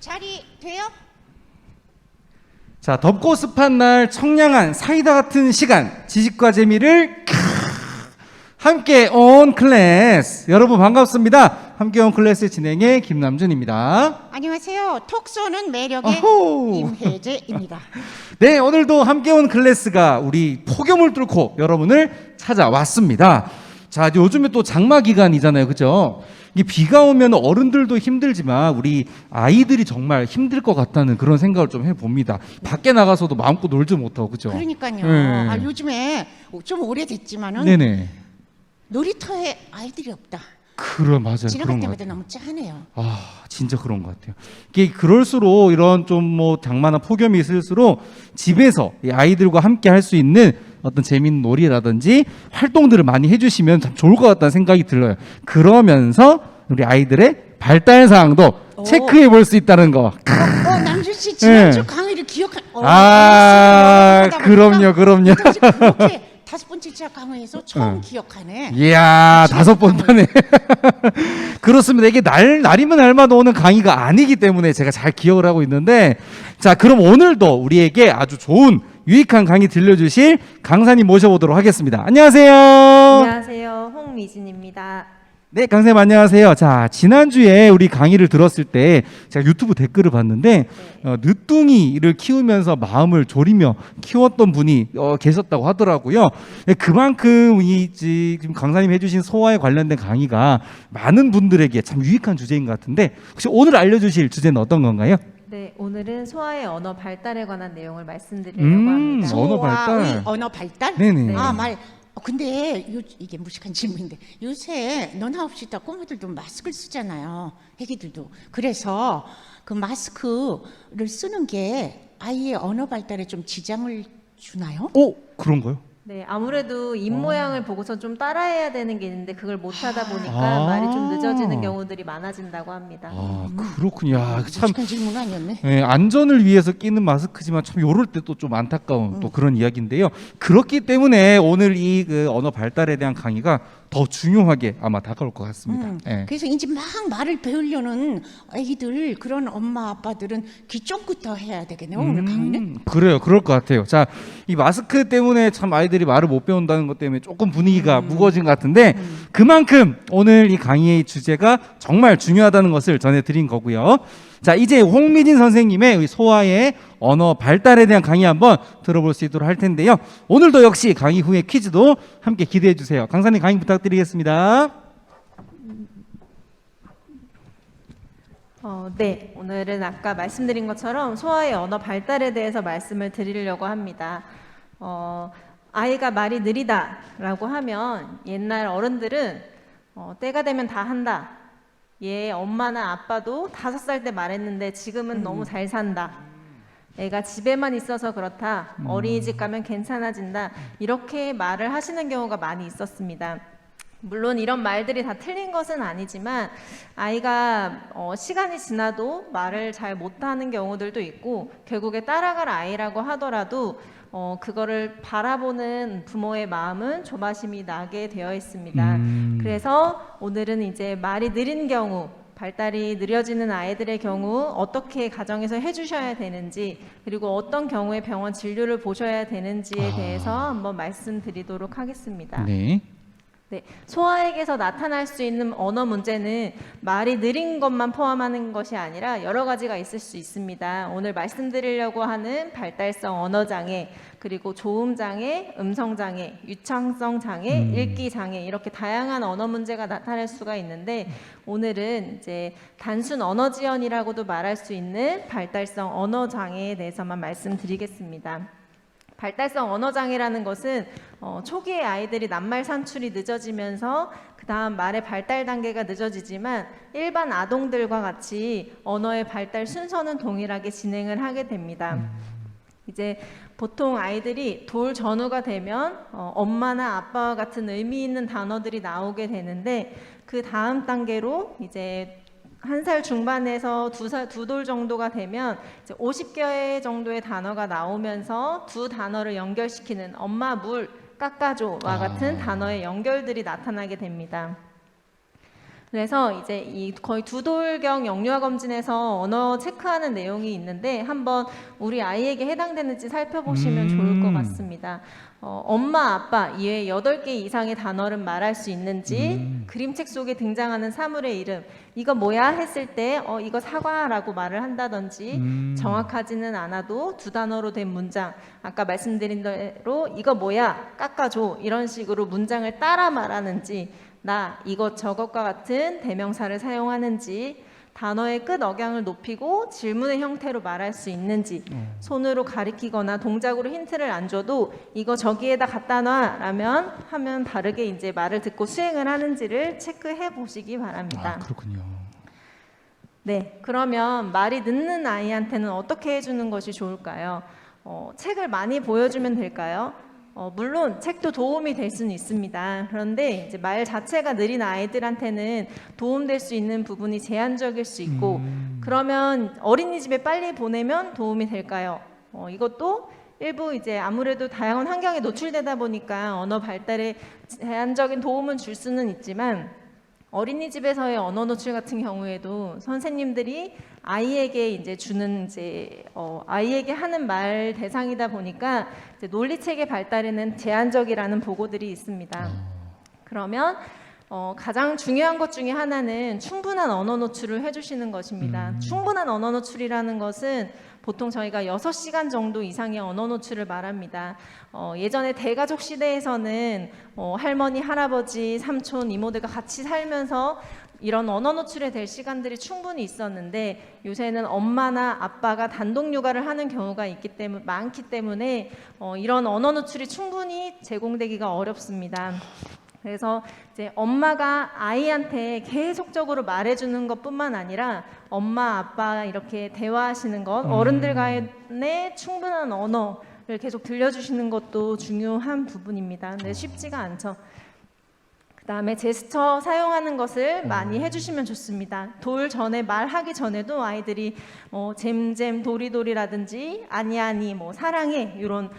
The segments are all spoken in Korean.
자리 돼요? 자, 덥고 습한 날 청량한 사이다 같은 시간, 지식과 재미를 함께 온 클래스. 여러분 반갑습니다. 함께 온 클래스 진행의 김남준입니다. 안녕하세요. 톡 쏘는 매력의 어후. 임혜재입니다. 네, 오늘도 함께 온 클래스가 우리 폭염을 뚫고 여러분을 찾아왔습니다. 자, 요즘에 또 장마 기간이잖아요, 그죠? 이 비가 오면 어른들도 힘들지만 우리 아이들이 정말 힘들 것 같다는 그런 생각을 좀 해봅니다. 밖에 나가서도 마음껏 놀지 못하고, 그죠? 그러니까요. 네. 아, 요즘에 좀 오래됐지만은 네네. 놀이터에 아이들이 없다. 맞아요. 지나갈 그런 것 때마다 같아요. 너무 짠해요. 아, 진짜 그런 것 같아요. 이게 그럴수록 이런 좀 뭐 장마나 폭염이 있을수록 집에서 이 아이들과 함께 할 수 있는 어떤 재밌는 놀이라든지 활동들을 많이 해주시면 참 좋을 것 같다는 생각이 들어요. 그러면서 우리 아이들의 발달 사항도 오. 체크해 볼 수 있다는 거. 남준 씨 지난주 네. 강의를 기억한. 그럼요. 그렇게 5번째 강의에서 처음 네. 기억하네. 이야, 5번 만에. 그렇습니다. 이게 날이면 날마다 오는 강의가 아니기 때문에 제가 잘 기억을 하고 있는데, 자, 그럼 오늘도 우리에게 아주 좋은 유익한 강의 들려주실 강사님 모셔보도록 하겠습니다. 안녕하세요. 안녕하세요. 홍미진입니다. 네, 강사님 안녕하세요. 자, 지난주에 우리 강의를 들었을 때 제가 유튜브 댓글을 봤는데 늦둥이를 키우면서 마음을 졸이며 키웠던 분이 계셨다고 하더라고요. 네, 그만큼 지금 강사님 해주신 소아에 관련된 강의가 많은 분들에게 참 유익한 주제인 것 같은데 혹시 오늘 알려주실 주제는 어떤 건가요? 네, 오늘은 소아의 언어 발달에 관한 내용을 말씀드리려고 합니다. 언어 발달. 소아의 언어 발달? 네네. 네. 아, 근데 이게 무식한 질문인데 요새 너나 없이 다 꼬마들도 마스크를 쓰잖아요. 애기들도. 그래서 그 마스크를 쓰는 게 아이의 언어 발달에 좀 지장을 주나요? 그런가요? 네, 아무래도 입 모양을 보고서 좀 따라해야 되는 게 있는데 그걸 못 하다 보니까 아. 말이 좀 늦어지는 경우들이 많아진다고 합니다. 아, 그렇군요. 야, 참 무식한 질문 아니었네. 네, 안전을 위해서 끼는 마스크지만 참 요럴 때 또 좀 안타까운 또 그런 이야기인데요. 그렇기 때문에 오늘 이 그 언어 발달에 대한 강의가 더 중요하게 아마 다가올 것 같습니다. 네. 그래서 이제 막 말을 배우려는 애기들 그런 엄마 아빠들은 귀 쫑긋더 해야 되겠네요. 오늘 강의는. 그래요. 그럴 것 같아요. 자, 이 마스크 때문에 참 아이들이 말을 못 배운다는 것 때문에 조금 분위기가 무거워진 것 같은데 그만큼 오늘 이 강의의 주제가 정말 중요하다는 것을 전해드린 거고요. 자, 이제 홍미진 선생님의 소아의 언어 발달에 대한 강의 한번 들어볼 수 있도록 할 텐데요. 오늘도 역시 강의 후에 퀴즈도 함께 기대해 주세요. 강사님 강의 부탁드리겠습니다. 네, 오늘은 아까 말씀드린 것처럼 소아의 언어 발달에 대해서 말씀을 드리려고 합니다. 아이가 말이 느리다라고 하면 옛날 어른들은 때가 되면 다 한다. 얘 엄마나 아빠도 5살 때 말했는데 지금은 너무 잘 산다. 애가 집에만 있어서 그렇다. 어린이집 가면 괜찮아진다. 이렇게 말을 하시는 경우가 많이 있었습니다. 물론 이런 말들이 다 틀린 것은 아니지만 아이가 시간이 지나도 말을 잘 못하는 경우들도 있고 결국에 따라갈 아이라고 하더라도 그거를 바라보는 부모의 마음은 조바심이 나게 되어 있습니다. 그래서 오늘은 이제 말이 느린 경우, 발달이 느려지는 아이들의 경우 어떻게 가정에서 해주셔야 되는지 그리고 어떤 경우에 병원 진료를 보셔야 되는지에 대해서 한번 말씀드리도록 하겠습니다. 네. 네, 소아에게서 나타날 수 있는 언어 문제는 말이 느린 것만 포함하는 것이 아니라 여러 가지가 있을 수 있습니다. 오늘 말씀드리려고 하는 발달성 언어장애, 그리고 조음장애, 음성장애, 유창성 장애, 읽기장애 이렇게 다양한 언어 문제가 나타날 수가 있는데 오늘은 이제 단순 언어지연이라고도 말할 수 있는 발달성 언어장애에 대해서만 말씀드리겠습니다. 발달성 언어장애라는 것은 초기에 아이들이 낱말 산출이 늦어지면서 그 다음 말의 발달 단계가 늦어지지만 일반 아동들과 같이 언어의 발달 순서는 동일하게 진행을 하게 됩니다. 이제 보통 아이들이 돌 전후가 되면 엄마나 아빠와 같은 의미 있는 단어들이 나오게 되는데 그 다음 단계로 이제 1살 중반에서 2돌 정도가 되면 이제 50개 정도의 단어가 나오면서 두 단어를 연결시키는 엄마 물 깎아줘와 같은 단어의 연결들이 나타나게 됩니다. 그래서 이제 이 거의 두 돌경 영유아 검진에서 언어 체크하는 내용이 있는데 한번 우리 아이에게 해당되는지 살펴보시면 좋을 것 같습니다. 엄마, 아빠 이외에 8개 이상의 단어를 말할 수 있는지, 그림책 속에 등장하는 사물의 이름, 이거 뭐야 했을 때 이거 사과라고 말을 한다든지, 정확하지는 않아도 두 단어로 된 문장, 아까 말씀드린 대로 이거 뭐야 깎아줘 이런 식으로 문장을 따라 말하는지, 나 이것 저것과 같은 대명사를 사용하는지, 단어의 끝 억양을 높이고 질문의 형태로 말할 수 있는지, 손으로 가리키거나 동작으로 힌트를 안 줘도 이거 저기에다 갖다 놔 라면 하면 다르게 이제 말을 듣고 수행을 하는지를 체크해 보시기 바랍니다. 그렇군요. 네, 그러면 말이 늦는 아이한테는 어떻게 해주는 것이 좋을까요? 책을 많이 보여주면 될까요? 물론 책도 도움이 될 수는 있습니다. 그런데 이제 말 자체가 느린 아이들한테는 도움될 수 있는 부분이 제한적일 수 있고, 그러면 어린이집에 빨리 보내면 도움이 될까요? 이것도 일부 이제 아무래도 다양한 환경에 노출되다 보니까 언어 발달에 제한적인 도움은 줄 수는 있지만, 어린이집에서의 언어 노출 같은 경우에도 선생님들이 아이에게 이제 주는 아이에게 하는 말 대상이다 보니까 이제 논리체계 발달에는 제한적이라는 보고들이 있습니다. 그러면 가장 중요한 것 중에 하나는 충분한 언어 노출을 해주시는 것입니다. 충분한 언어 노출이라는 것은 보통 저희가 6시간 정도 이상의 언어 노출을 말합니다. 예전에 대가족 시대에서는 할머니, 할아버지, 삼촌, 이모들과 같이 살면서 이런 언어 노출에 될 시간들이 충분히 있었는데, 요새는 엄마나 아빠가 단독 육아를 하는 경우가 많기 때문에 이런 언어 노출이 충분히 제공되기가 어렵습니다. 그래서 이제 엄마가 아이한테 계속적으로 말해주는 것뿐만 아니라 엄마, 아빠 이렇게 대화하시는 것, 어른들 간의 충분한 언어를 계속 들려주시는 것도 중요한 부분입니다. 근데 쉽지가 않죠. 그 다음에 제스처 사용하는 것을 많이 해주시면 좋습니다. 돌 전에 말하기 전에도 아이들이 잼잼, 도리도리라든지 아니 아니, 사랑해 이런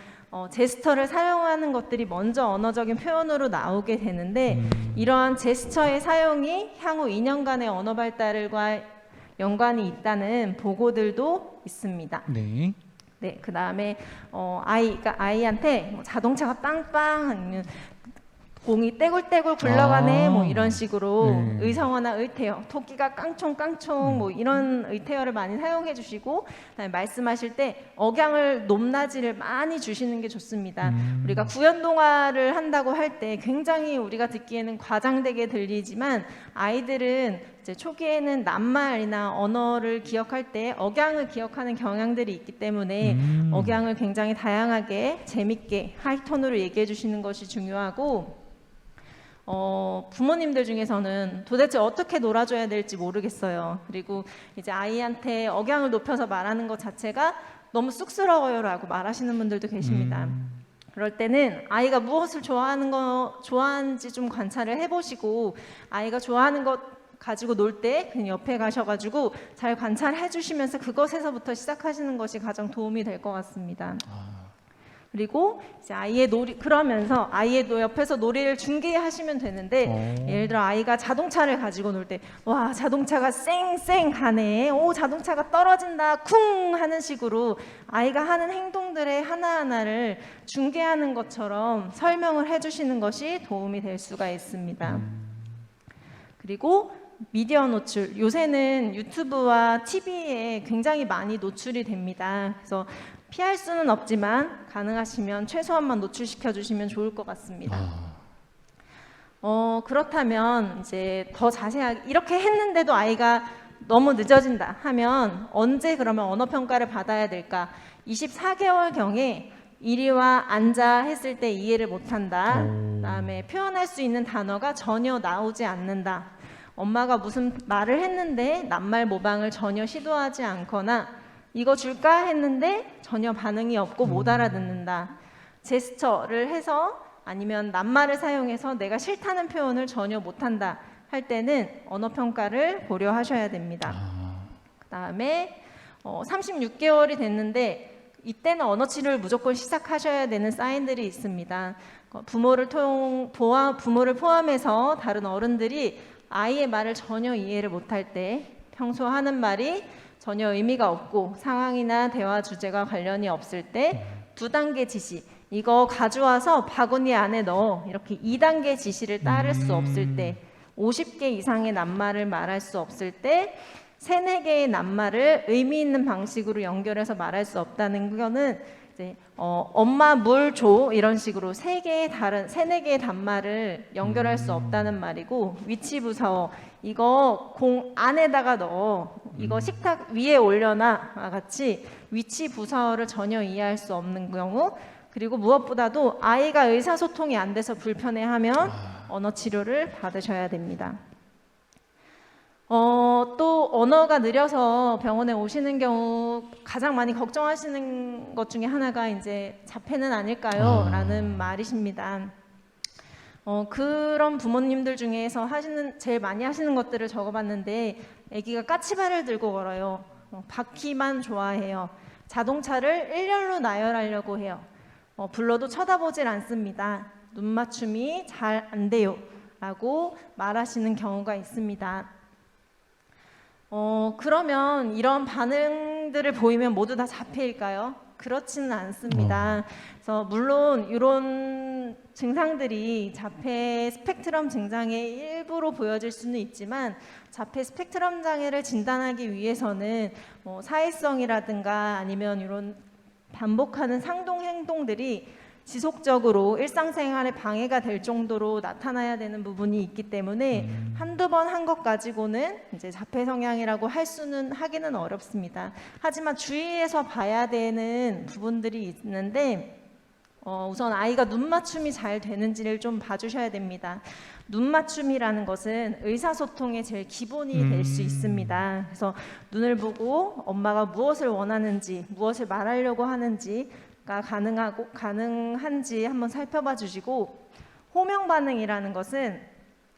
제스처를 사용하는 것들이 먼저 언어적인 표현으로 나오게 되는데, 이러한 제스처의 사용이 향후 2년간의 언어 발달과 연관이 있다는 보고들도 있습니다. 네. 네, 그 다음에 아이한테 자동차가 빵빵 아니면 공이 떼굴떼굴 굴러가네 이런 식으로 의성어나 의태어, 토끼가 깡총깡총 이런 의태어를 많이 사용해 주시고, 그다음에 말씀하실 때 억양을 높낮이를 많이 주시는 게 좋습니다. 우리가 구연동화를 한다고 할 때 굉장히 우리가 듣기에는 과장되게 들리지만, 아이들은 이제 초기에는 낱말이나 언어를 기억할 때 억양을 기억하는 경향들이 있기 때문에 억양을 굉장히 다양하게 재밌게 하이톤으로 얘기해 주시는 것이 중요하고, 부모님들 중에서는 도대체 어떻게 놀아줘야 될지 모르겠어요. 그리고 이제 아이한테 억양을 높여서 말하는 것 자체가 너무 쑥스러워요 라고 말하시는 분들도 계십니다. 그럴 때는 아이가 무엇을 좋아하는지 좀 관찰을 해보시고, 아이가 좋아하는 것 가지고 놀 때 그냥 옆에 가셔가지고 잘 관찰해 주시면서 그것에서부터 시작하시는 것이 가장 도움이 될 것 같습니다. 그리고 이제 그러면서 아이의 옆에서 놀이를 중계하시면 되는데, 예를 들어 아이가 자동차를 가지고 놀 때, 와, 자동차가 쌩쌩 가네, 오, 자동차가 떨어진다, 쿵 하는 식으로 아이가 하는 행동들의 하나하나를 중계하는 것처럼 설명을 해주시는 것이 도움이 될 수가 있습니다. 그리고 미디어 노출, 요새는 유튜브와 TV에 굉장히 많이 노출이 됩니다. 그래서 피할 수는 없지만 가능하시면 최소한만 노출시켜 주시면 좋을 것 같습니다. 그렇다면 이제 더 자세하게, 이렇게 했는데도 아이가 너무 늦어진다 하면 언제 그러면 언어 평가를 받아야 될까? 24개월경에 이리 와 앉아 했을 때 이해를 못한다. 그다음에 표현할 수 있는 단어가 전혀 나오지 않는다. 엄마가 무슨 말을 했는데 낱말 모방을 전혀 시도하지 않거나, 이거 줄까 했는데 전혀 반응이 없고 못 알아듣는다. 제스처를 해서 아니면 낱말을 사용해서 내가 싫다는 표현을 전혀 못한다 할 때는 언어 평가를 고려하셔야 됩니다. 그다음에 36개월이 됐는데 이때는 언어 치료를 무조건 시작하셔야 되는 사인들이 있습니다. 부모를 포함해서 다른 어른들이 아이의 말을 전혀 이해를 못할 때, 평소 하는 말이 전혀 의미가 없고 상황이나 대화 주제가 관련이 없을 때 2단계 지시, 이거 가져와서 바구니 안에 넣어, 이렇게 2단계 지시를 따를 수 없을 때, 50개 이상의 낱말을 말할 수 없을 때, 3, 4개의 낱말을 의미 있는 방식으로 연결해서 말할 수 없다는 거는 이제 엄마 물 줘, 이런 식으로 4개의 단말을 연결할 수 없다는 말이고, 위치 부사어, 이거 공 안에다가 넣어, 이거 식탁 위에 올려놔 같이 위치 부사어를 전혀 이해할 수 없는 경우, 그리고 무엇보다도 아이가 의사소통이 안 돼서 불편해하면 언어 치료를 받으셔야 됩니다. 또 언어가 느려서 병원에 오시는 경우 가장 많이 걱정하시는 것 중에 하나가 이제 자폐는 아닐까요? 라는 말이십니다. 그런 부모님들 중에서 제일 많이 하시는 것들을 적어봤는데, 아기가 까치발을 들고 걸어요. 바퀴만 좋아해요. 자동차를 일렬로 나열하려고 해요. 불러도 쳐다보질 않습니다. 눈 맞춤이 잘 안 돼요. 라고 말하시는 경우가 있습니다. 그러면 이런 반응들을 보이면 모두 다 자폐일까요? 그렇지는 않습니다. 그래서 물론 이런 증상들이 자폐 스펙트럼 증상의 일부로 보여질 수는 있지만, 자폐 스펙트럼 장애를 진단하기 위해서는 사회성이라든가 아니면 이런 반복하는 상동 행동들이 지속적으로 일상생활에 방해가 될 정도로 나타나야 되는 부분이 있기 때문에 한두 번 한 것 가지고는 이제 자폐 성향이라고 하기는 어렵습니다. 하지만 주의해서 봐야 되는 부분들이 있는데, 우선 아이가 눈 맞춤이 잘 되는지를 좀 봐주셔야 됩니다. 눈 맞춤이라는 것은 의사소통의 제일 기본이 될 수 있습니다. 그래서 눈을 보고 엄마가 무엇을 원하는지, 무엇을 말하려고 하는지가 가능한지 한번 살펴봐 주시고, 호명 반응이라는 것은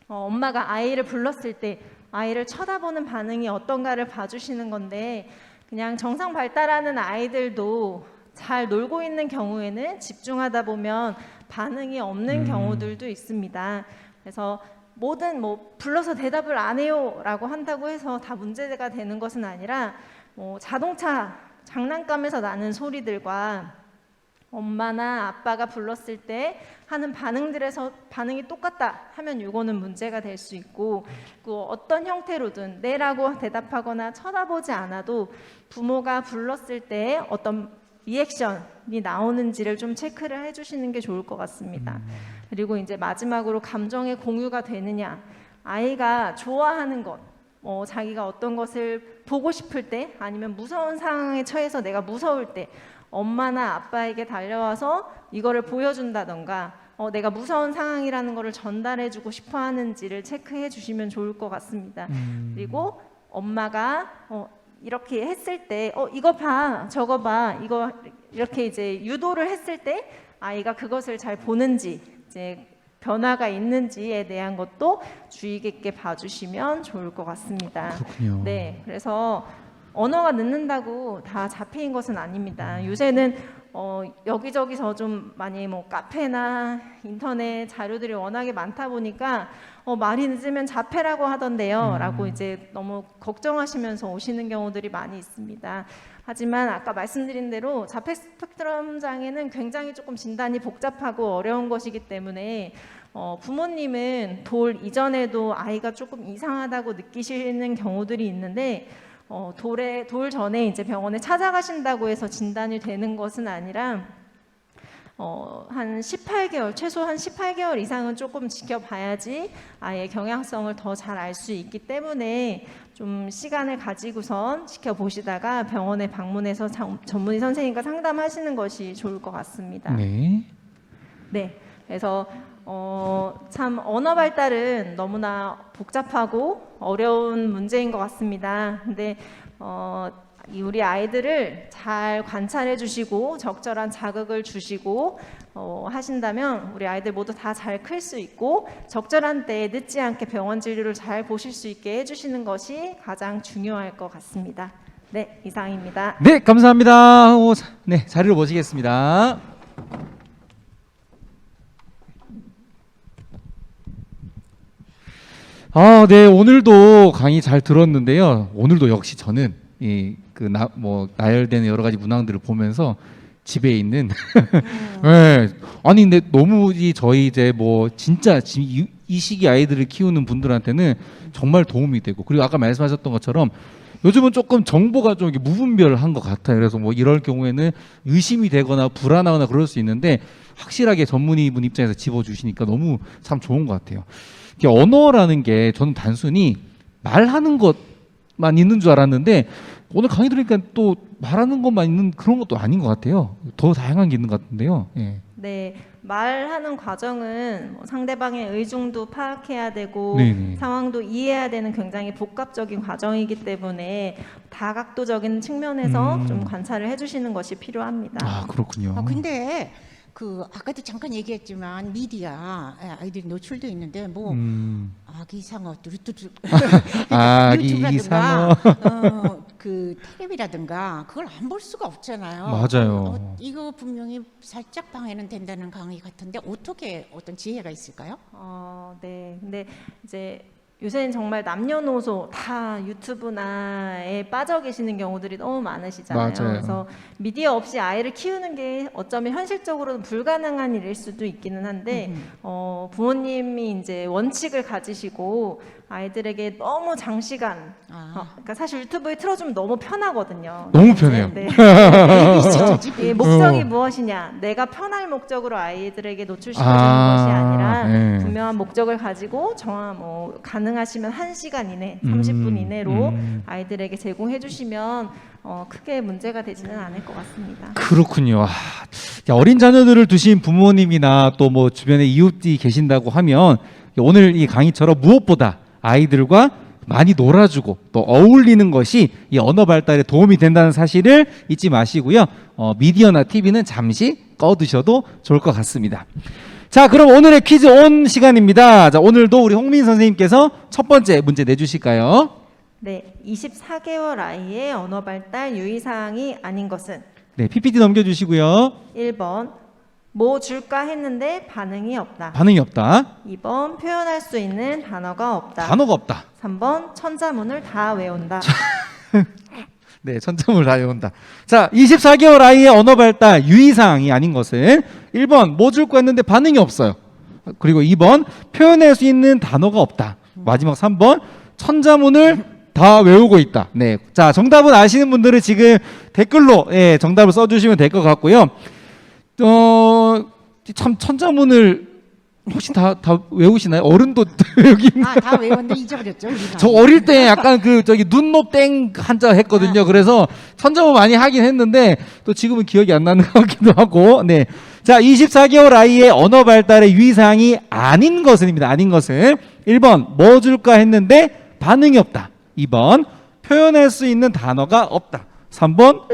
엄마가 아이를 불렀을 때 아이를 쳐다보는 반응이 어떤가를 봐주시는 건데, 그냥 정상 발달하는 아이들도 잘 놀고 있는 경우에는 집중하다 보면 반응이 없는 경우들도 있습니다. 그래서 불러서 대답을 안 해요 라고 한다고 해서 다 문제가 되는 것은 아니라, 자동차 장난감에서 나는 소리들과 엄마나 아빠가 불렀을 때 하는 반응들에서 반응이 똑같다 하면 이거는 문제가 될 수 있고, 그 어떤 형태로든 네라고 대답하거나 쳐다보지 않아도 부모가 불렀을 때 어떤 리액션이 나오는지를 좀 체크를 해주시는 게 좋을 것 같습니다. 그리고 이제 마지막으로 감정의 공유가 되느냐, 아이가 좋아하는 것, 자기가 어떤 것을 보고 싶을 때, 아니면 무서운 상황에 처해서 내가 무서울 때 엄마나 아빠에게 달려와서 이거를 보여준다던가, 내가 무서운 상황이라는 것을 전달해주고 싶어 하는지를 체크해 주시면 좋을 것 같습니다. 그리고 엄마가 이렇게 했을 때 이거 봐, 저거 봐, 이거 이렇게 이제 유도를 했을 때 아이가 그것을 잘 보는지, 이제 변화가 있는지에 대한 것도 주의 깊게 봐주시면 좋을 것 같습니다. 그렇군요. 네, 그래서 언어가 늦는다고 다 자폐인 것은 아닙니다. 요새는 여기저기서 좀 많이 카페나 인터넷 자료들이 워낙에 많다 보니까 말이 늦으면 자폐라고 하던데요 라고 이제 너무 걱정하시면서 오시는 경우들이 많이 있습니다. 하지만 아까 말씀드린 대로 자폐 스펙트럼 장애는 굉장히 조금 진단이 복잡하고 어려운 것이기 때문에 부모님은 돌 이전에도 아이가 조금 이상하다고 느끼시는 경우들이 있는데, 돌 전에 이제 병원에 찾아가신다고 해서 진단이 되는 것은 아니라 한 18개월, 최소 한 18개월 이상은 조금 지켜봐야지 아이의 경향성을 더 잘 알 수 있기 때문에 좀 시간을 가지고선 지켜보시다가 병원에 방문해서 전문의 선생님과 상담하시는 것이 좋을 것 같습니다. 네. 네, 그래서 참 언어 발달은 너무나 복잡하고 어려운 문제인 것 같습니다. 근데 우리 아이들을 잘 관찰해 주시고 적절한 자극을 주시고 하신다면 우리 아이들 모두 다 잘 클 수 있고, 적절한 때에 늦지 않게 병원 진료를 잘 보실 수 있게 해주시는 것이 가장 중요할 것 같습니다. 네, 이상입니다. 네, 감사합니다. 네, 자리로 모시겠습니다. 네, 오늘도 강의 잘 들었는데요. 오늘도 역시 저는 나열되는 여러 가지 문항들을 보면서 집에 있는 네. 아니 근데 너무 저희 이제 뭐 진짜 지금 이 시기 아이들을 키우는 분들한테는 정말 도움이 되고, 그리고 아까 말씀하셨던 것처럼 요즘은 조금 정보가 좀 이렇게 무분별한 것 같아요. 그래서 뭐 이럴 경우에는 의심이 되거나 불안하거나 그럴 수 있는데 확실하게 전문의분 입장에서 짚어주시니까 너무 참 좋은 것 같아요. 이게 언어라는 게 저는 단순히 말하는 것만 있는 줄 알았는데 오늘 강의 들으니까 또 말하는 것만 있는 그런 것도 아닌 것 같아요. 더 다양한 게 있는 것 같은데요. 예. 네, 말하는 과정은 뭐 상대방의 의중도 파악해야 되고 네네. 상황도 이해해야 되는 굉장히 복합적인 과정이기 때문에 다각도적인 측면에서 좀 관찰을 해주시는 것이 필요합니다. 아, 그렇군요. 근데 아까도 잠깐 얘기했지만 미디어 아이들이 노출돼 있는데 뭐 아기 상어 뚜루뚜루 아기 유튜브라든가 상어. 그 텔레비라든가 그걸 안 볼 수가 없잖아요. 맞아요. 이거 분명히 살짝 방해는 된다는 강의 같은데 어떤 지혜가 있을까요? 네. 근데 이제 요새는 정말 남녀노소 다 유튜브나에 빠져 계시는 경우들이 너무 많으시잖아요. 맞아요. 그래서 미디어 없이 아이를 키우는 게 어쩌면 현실적으로는 불가능한 일일 수도 있기는 한데 부모님이 이제 원칙을 가지시고 아이들에게 너무 장시간 그러니까 사실 유튜브에 틀어주면 너무 편하거든요. 너무 편해요. 네. 베이비시터지. 목적이 무엇이냐? 내가 편할 목적으로 아이들에게 노출시켜주는 것이 아니라 네. 분명한 목적을 가지고 가능하시면 1시간 이내, 30분 이내로 아이들에게 제공해 주시면 크게 문제가 되지는 않을 것 같습니다. 그렇군요. 어린 자녀들을 두신 부모님이나 또 뭐 주변에 이웃이 계신다고 하면 오늘 이 강의처럼 무엇보다 아이들과 많이 놀아주고 또 어울리는 것이 이 언어 발달에 도움이 된다는 사실을 잊지 마시고요. 미디어나 TV는 잠시 꺼두셔도 좋을 것 같습니다. 자, 그럼 오늘의 퀴즈 온 시간입니다. 자, 오늘도 우리 홍민 선생님께서 첫 번째 문제 내주실까요? 네, 24개월 아이의 언어 발달 유의사항이 아닌 것은 네, PPT 넘겨주시고요. 1번 뭐 줄까 했는데 반응이 없다. 반응이 없다. 2번 표현할 수 있는 단어가 없다. 단어가 없다. 3번 천자문을 다 외운다. 네, 천점을 다 외운다. 자, 24개월 아이의 언어 발달 유의사항이 아닌 것은 1번 뭐 줄까 했는데 반응이 없어요. 그리고 2번 표현할 수 있는 단어가 없다. 마지막 3번 천자문을 다 외우고 있다. 네, 자, 정답은 아시는 분들은 지금 댓글로 정답을 써주시면 될 것 같고요. 참 천자문을 혹시 다 외우시나요? 어른도 외우기 다 외웠는데 잊어버렸죠. 저 어릴 때 약간 눈높 땡 한자 했거든요. 그래서 천자문 많이 하긴 했는데 또 지금은 기억이 안 나는 것 같기도 하고. 네. 자, 24개월 아이의 언어 발달의 유의사항이 아닌 것은입니다. 아닌 것은 1번 뭐 줄까 했는데 반응이 없다. 2번 표현할 수 있는 단어가 없다. 3번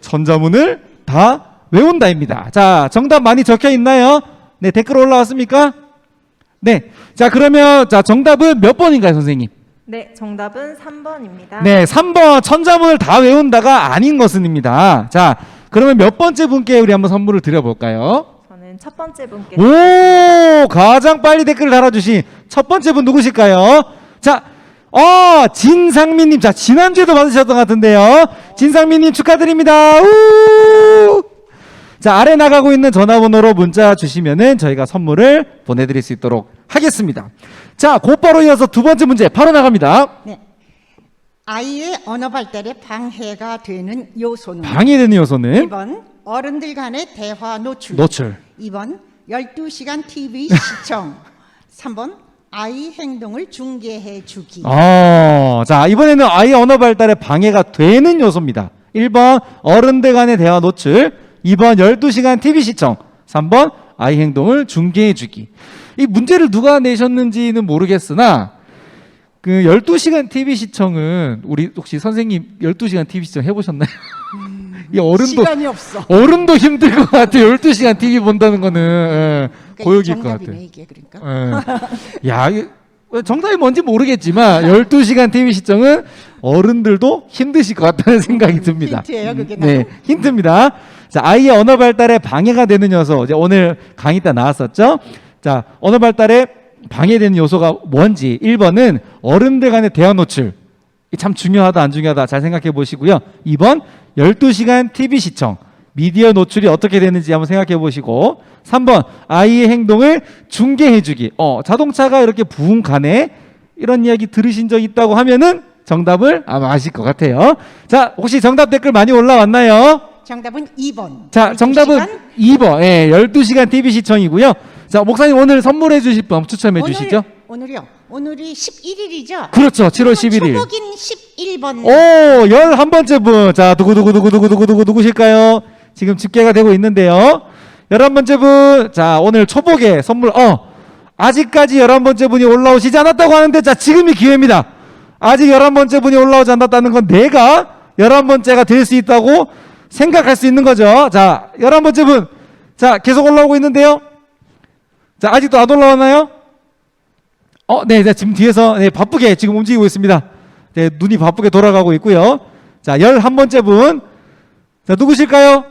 천자문을 다 외운다입니다. 자, 정답 많이 적혀 있나요? 네, 댓글 올라왔습니까? 네. 자, 그러면 정답은 몇 번인가요, 선생님? 네, 정답은 3번입니다. 네, 3번 천자문을 다 외운다가 아닌 것은입니다. 자, 그러면 몇 번째 분께 우리 한번 선물을 드려볼까요? 저는 첫 번째 분께 오, 가장 빨리 댓글을 달아주신 첫 번째 분 누구실까요? 자, 진상민님. 자, 지난주에도 받으셨던 것 같은데요. 진상민님 축하드립니다. 우! 자, 아래 나가고 있는 전화번호로 문자 주시면은 저희가 선물을 보내드릴 수 있도록 하겠습니다. 자, 곧바로 이어서 두 번째 문제 바로 나갑니다. 네. 아이의 언어 발달에 방해가 되는 요소는 방해되는 요소는 1번 어른들 간의 대화 노출. 2번 12시간 TV 시청. 3번 아이 행동을 중계해 주기. 자, 이번에는 아이 언어 발달에 방해가 되는 요소입니다. 1번 어른들 간의 대화 노출, 2번 12시간 TV 시청, 3번 아이 행동을 중계해 주기. 이 문제를 누가 내셨는지는 모르겠으나 12시간 TV 시청은 우리 혹시 선생님 12시간 TV 시청 해보셨나요? 이 시간이 없어. 어른도 힘들 것 같아요. 12시간 TV 본다는 거는 고역일 것 같아요. 이게 그러니까. 야, 정답이 뭔지 모르겠지만 12시간 TV 시청은 어른들도 힘드실 것 같다는 생각이 듭니다. 힌트예요, 그게. 네, 힌트입니다. 자, 아이의 언어 발달에 방해가 되는 요소. 이제 오늘 강의 때 나왔었죠. 자, 언어 발달에 방해되는 요소가 뭔지 1번은 어른들 간의 대화 노출. 참 중요하다 안 중요하다 잘 생각해 보시고요. 2번 12시간 TV 시청. 미디어 노출이 어떻게 되는지 한번 생각해 보시고 3번 아이의 행동을 중계해 주기. 자동차가 이렇게 붕 가네. 이런 이야기 들으신 적 있다고 하면은 정답을 아마 아실 것 같아요. 자, 혹시 정답 댓글 많이 올라왔나요? 정답은 2번. 자, 정답은 2번. 예, 12시간 TV 시청이고요. 자, 목사님 오늘 선물해 주실 분 추첨해 주시죠. 오늘이요. 오늘이 11일이죠? 그렇죠. 7월 11일. 초복인 11번. 오, 11번째 분. 자, 누구실까요? 지금 집계가 되고 있는데요. 11번째 분. 자, 오늘 초복에 선물, 아직까지 11번째 분이 올라오시지 않았다고 하는데, 자, 지금이 기회입니다. 아직 11번째 분이 올라오지 않았다는 건 내가 11번째가 될 수 있다고 생각할 수 있는 거죠. 자, 11번째 분. 자, 계속 올라오고 있는데요. 자, 아직도 안 올라왔나요? 네, 지금 뒤에서 바쁘게 지금 움직이고 있습니다. 네, 눈이 바쁘게 돌아가고 있고요. 자, 11번째 분. 자, 누구실까요?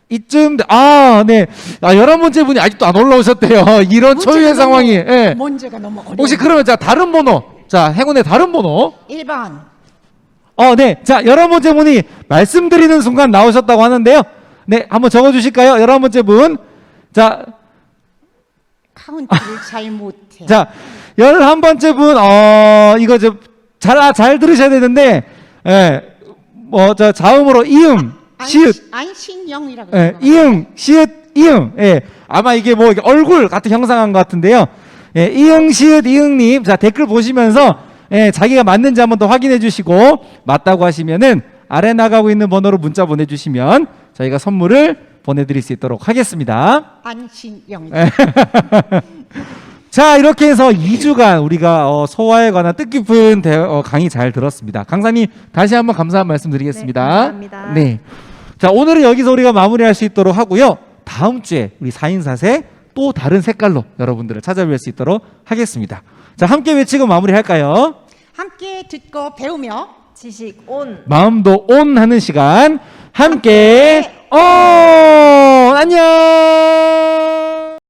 이쯤, 네. 11번째 분이 아직도 안 올라오셨대요. 이런 초유의 상황이. 예. 문제가 너무 어려워. 혹시 그러면 자, 다른 번호. 자, 행운의 다른 번호. 1번. 네. 자, 11번째 분이 말씀드리는 순간 나오셨다고 하는데요. 네, 한번 적어 주실까요? 11번째 분. 자, 카운트를 잘 못해. 자, 11번째 분, 이거 잘 들으셔야 되는데, 저 자음으로 이응, 시읒. 안신영이라고. 예, 이응, 시읒, 이응. 예, 아마 이게 뭐 얼굴 같은 형상한 것 같은데요. 예, 이응, 시읒, 이응님. 자, 댓글 보시면서, 자기가 맞는지 한번 더 확인해 주시고, 맞다고 하시면은, 아래 나가고 있는 번호로 문자 보내주시면, 저희가 선물을 보내드릴 수 있도록 하겠습니다. 안신영. 자, 이렇게 해서 2주간 우리가 소화에 관한 뜻깊은 강의 잘 들었습니다. 강사님 다시 한번 감사한 말씀 드리겠습니다. 네, 감사합니다. 네. 자, 오늘은 여기서 우리가 마무리할 수 있도록 하고요. 다음 주에 우리 4인4세 또 다른 색깔로 여러분들을 찾아뵐 수 있도록 하겠습니다. 자, 함께 외치고 마무리할까요? 함께 듣고 배우며 지식 온. 마음도 온 하는 시간 함께 안녕.